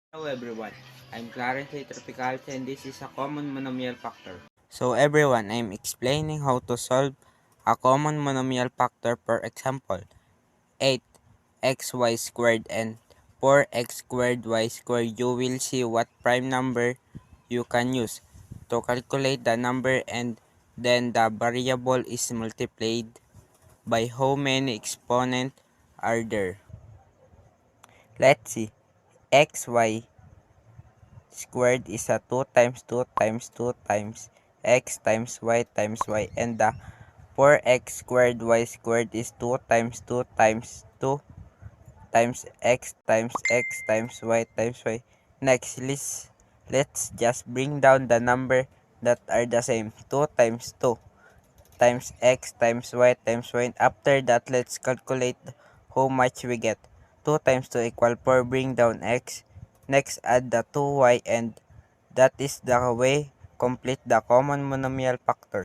Hello everyone, I'm Clarence A. Tropicalce and this is a common monomial factor. So everyone, I'm explaining how to solve a common monomial factor. For example, 8xy squared and 4x squared y squared. You will see what prime number you can use to calculate the number, and then the variable is multiplied by how many exponents are there. Let's see, xy squared is a 2 times 2 times 2 times times y, and the 4x squared y squared is 2 times 2 times 2 times x times y. Next, let's just bring down the number that are the same. 2 times 2 times x times y. After that, let's calculate how much we get. 2 times 2 equal 4. Bring down x. Next, add the 2y, and that is the way complete the common monomial factor.